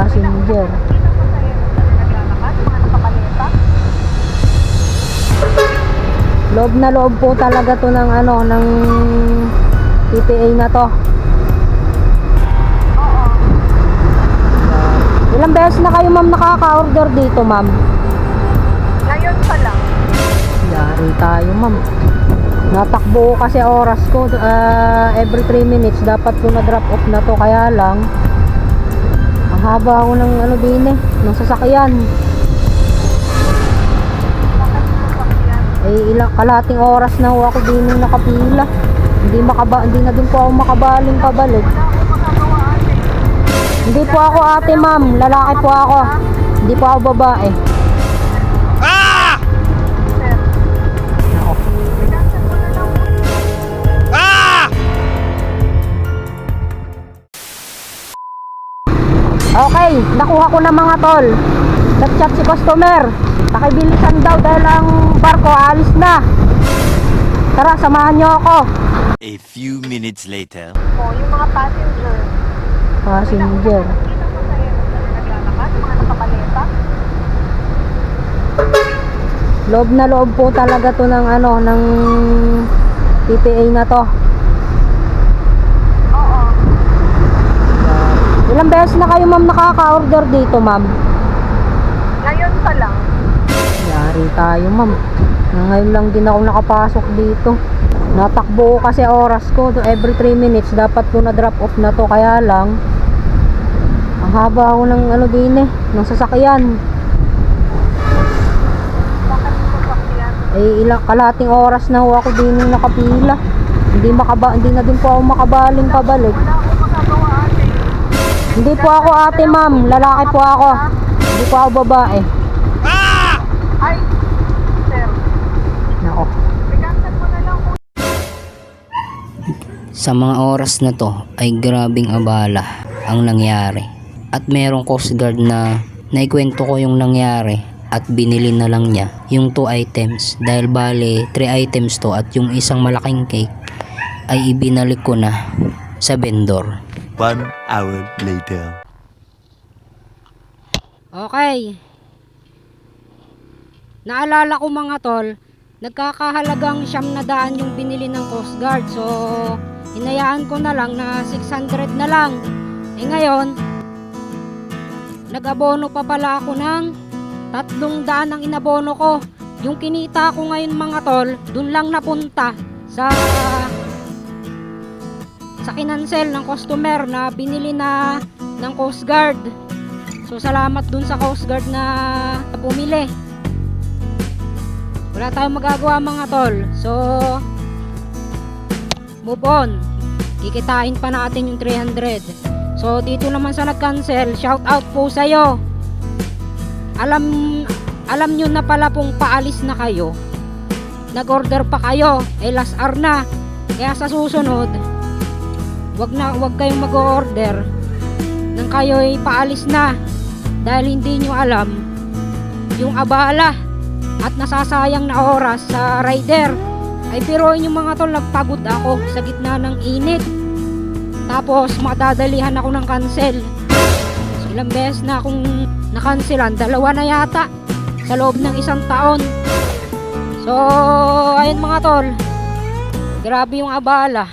Passenger. Loob na loob po talaga to ng ano, ng PPA na to. Ilang beses na kayo ma'am nakaka-order dito ma'am? Ngayon pa lang. Yari tayo ma'am. Natakbo kasi oras ko, every 3 minutes dapat ko na drop off na to, kaya lang ang haba ako ng ano din ng sasakyan. Ilang kalating oras na ho ako din nakapila. Hindi na din po ako makabaling pabalik. Hindi po ako ate ma'am, lalaki po ako. Hindi po ako babae. Okay, nakuha ko na mga tol. Nag-chat si customer. Pakibilisan daw dahil ang barko alis na. Tara, samahan nyo ako. A few minutes later. Oh, yung mga passenger. Passenger. Kita mo sa'yo naglalakad, mga nakabaleta. Loob na loob po talaga to ng ano, ng PPA na to. Oo. Ilang beses na kayo ma'am nakaka-order dito ma'am? Ngayon pa lang. Yari tayo ma'am. Ngayon lang din ako nakapasok dito. Natakbo ko kasi oras ko, every 3 minutes dapat ko na drop off na to, kaya lang ang haba ako ng ano din ng sasakyan. Bakit mo sasakyan? Ilang kalating oras na ho ako din nakapila. Hindi na din po ako makabaling pabalik. Wala akong magagawa ate. Hindi po ako ate ma'am, lalaki po ako. Hindi po ako babae. Ay, sir. Nako. I-cancel mo na lang kung Sa mga oras na to ay grabing abala ang nangyari. At merong Coast Guard na naikwento ko yung nangyari at binili na lang niya yung 2 items dahil bale 3 items to at yung isang malaking cake ay ibinalik ko na sa vendor. 1 hour later. Okay. Naalala ko mga tol, nagkakahalagang 900 yung binili ng Coast Guard. So, hinayaan ko na lang na 600 na lang. Ngayon, nag-abono pa pala ako ng 300 ang inabono ko. Yung kinita ko ngayon mga tol, dun lang napunta sa kinansel ng customer na binili na ng Coast Guard. So salamat dun sa Coast Guard na bumili. Wala tayong magagawa mga tol. So move on. Kikitain pa natin yung 300. So dito naman sa nag-cancel, shout out po sa'yo. Alam nyo na pala pong paalis na kayo. Nag-order pa kayo, last hour na. Kaya sa susunod, wag kayong mag-order nang kayo'y paalis na, dahil hindi nyo alam yung abala at nasasayang na oras sa rider. Ay piroin yung mga tol, nagpagod ako sa gitna ng init, tapos madadalihan ako ng cancel. So, ilang beses na akong nakanselan, 2 na yata sa loob ng 1 taon. So ayun mga tol, grabe yung abala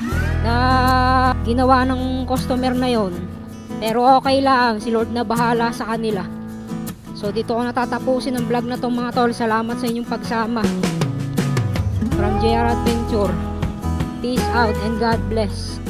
na ginawa ng customer na yon. Pero okay lang, si Lord na bahala sa kanila. So dito ko natatapusin ang vlog na to mga tol. Salamat sa inyong pagsama. From JR Adventure, peace out and God bless.